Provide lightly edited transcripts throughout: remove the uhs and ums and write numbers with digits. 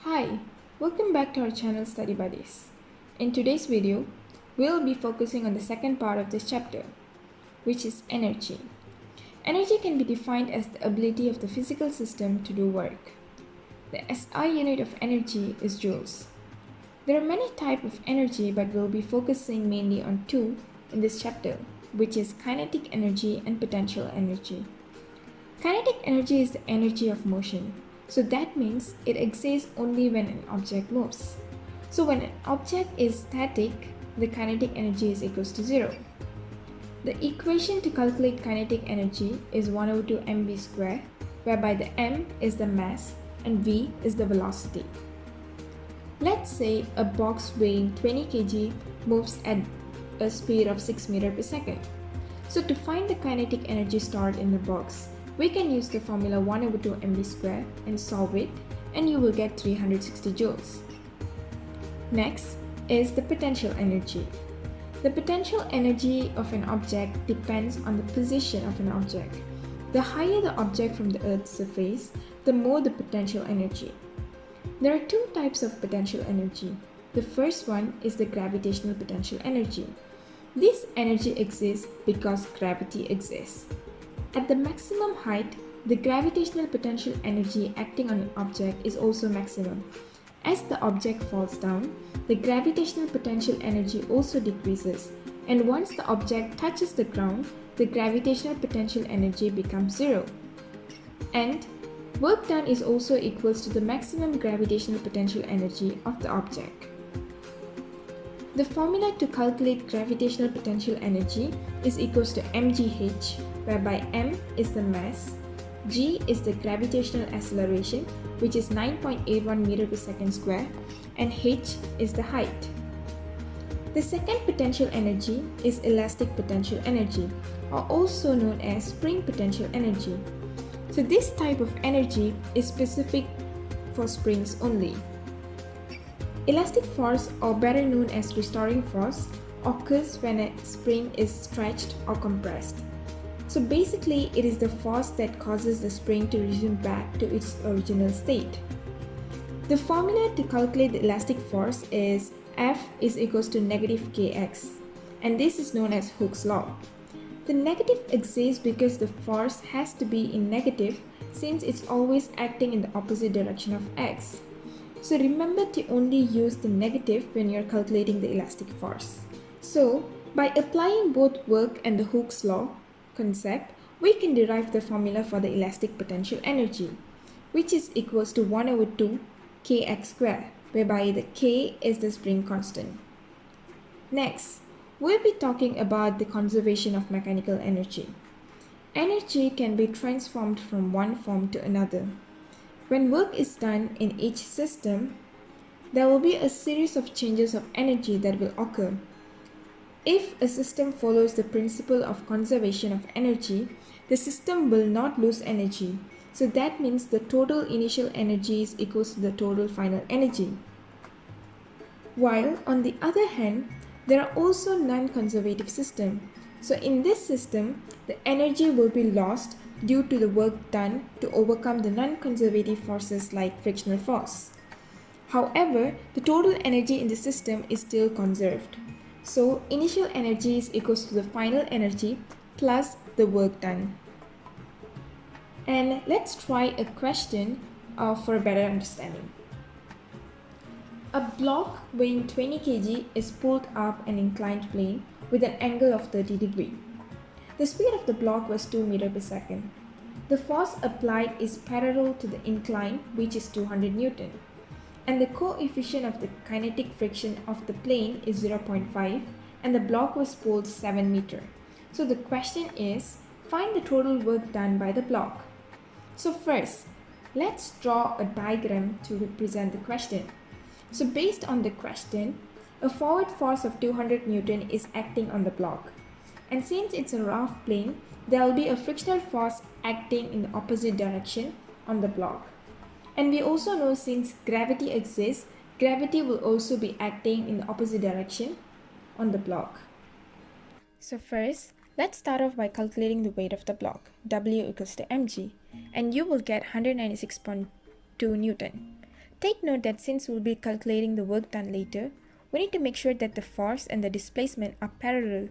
Hi, welcome back to our channel Study Buddies. In today's video, we'll be focusing on the second part of this chapter, which is energy. Energy can be defined as the ability of the physical system to do work. The SI unit of energy is joules. There are many types of energy, but we'll be focusing mainly on two in this chapter, which is kinetic energy and potential energy. Kinetic energy is the energy of motion. So that means it exists only when an object moves. So when an object is static, the kinetic energy is equals to 0. The equation to calculate kinetic energy is 1 over 2 mv squared, whereby the m is the mass and v is the velocity. Let's say a box weighing 20 kg moves at a speed of 6 meters per second. So to find the kinetic energy stored in the box, we can use the formula 1 over 2 mv squared and solve it, and you will get 360 joules. Next is the potential energy. The potential energy of an object depends on the position of an object. The higher the object from the Earth's surface, the more the potential energy. There are two types of potential energy. The first one is the gravitational potential energy. This energy exists because gravity exists. At the maximum height, the gravitational potential energy acting on an object is also maximum. As the object falls down, the gravitational potential energy also decreases, and once the object touches the ground, the gravitational potential energy becomes 0. And work done is also equals to the maximum gravitational potential energy of the object. The formula to calculate gravitational potential energy is equals to mgh, whereby m is the mass, g is the gravitational acceleration, which is 9.81 meters per second square, and h is the height. The second potential energy is elastic potential energy, or also known as spring potential energy. So this type of energy is specific for springs only. Elastic force, or better known as restoring force, occurs when a spring is stretched or compressed. So basically, it is the force that causes the spring to resume back to its original state. The formula to calculate the elastic force is F is equals to negative kx, and this is known as Hooke's law. The negative exists because the force has to be in negative since it's always acting in the opposite direction of x. So remember to only use the negative when you're calculating the elastic force. So by applying both work and the Hooke's law concept, we can derive the formula for the elastic potential energy, which is equals to 1 over 2 kx squared, whereby the k is the spring constant. Next, we'll be talking about the conservation of mechanical energy. Energy can be transformed from one form to another. When work is done in each system, there will be a series of changes of energy that will occur. If a system follows the principle of conservation of energy, the system will not lose energy. So that means the total initial energy is equals to the total final energy. While on the other hand, there are also non-conservative systems. So in this system, the energy will be lost due to the work done to overcome the non-conservative forces like frictional force. However, the total energy in the system is still conserved. So initial energy is equals to the final energy plus the work done. And let's try a question for a better understanding. A block weighing 20 kg is pulled up an inclined plane with an angle of 30 degrees. The speed of the block was 2 meters per second. The force applied is parallel to the incline, which is 200 Newton. And the coefficient of the kinetic friction of the plane is 0.5, and the block was pulled 7 meters. So the question is, find the total work done by the block. So first, let's draw a diagram to represent the question. So based on the question, a forward force of 200 Newton is acting on the block. And since it's a rough plane, there will be a frictional force acting in the opposite direction on the block. And we also know since gravity exists, gravity will also be acting in the opposite direction on the block. So first, let's start off by calculating the weight of the block, W equals to mg, and you will get 196.2 Newton. Take note that since we'll be calculating the work done later, we need to make sure that the force and the displacement are parallel,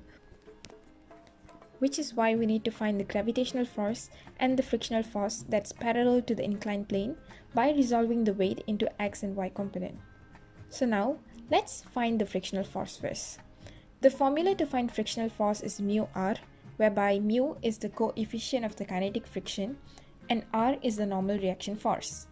which is why we need to find the gravitational force and the frictional force that's parallel to the inclined plane by resolving the weight into x and y component. So now, let's find the frictional force first. The formula to find frictional force is mu r, whereby mu is the coefficient of the kinetic friction and r is the normal reaction force.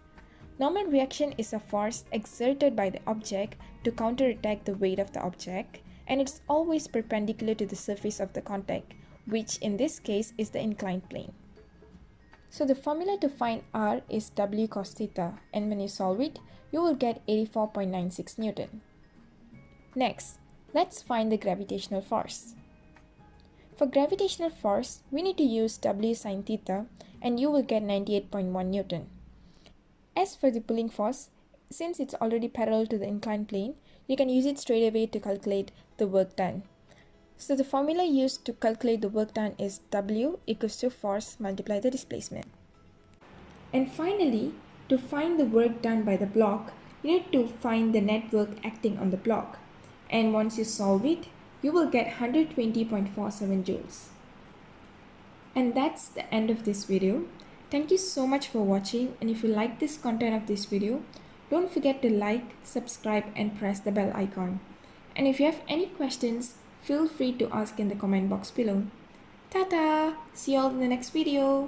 Normal reaction is a force exerted by the object to counterattack the weight of the object, and it's always perpendicular to the surface of the contact, which in this case is the inclined plane. So the formula to find r is W cos theta, and when you solve it, you will get 84.96 Newton. Next, let's find the gravitational force. For gravitational force, we need to use W sin theta, and you will get 98.1 Newton. As for the pulling force, since it's already parallel to the inclined plane, you can use it straight away to calculate the work done. So the formula used to calculate the work done is W equals to force multiplied the displacement. And finally, to find the work done by the block, you need to find the net work acting on the block. And once you solve it, you will get 120.47 joules. And that's the end of this video. Thank you so much for watching, and if you like this content of this video, don't forget to like, subscribe and press the bell icon. And if you have any questions, feel free to ask in the comment box below. Ta-ta! See you all in the next video.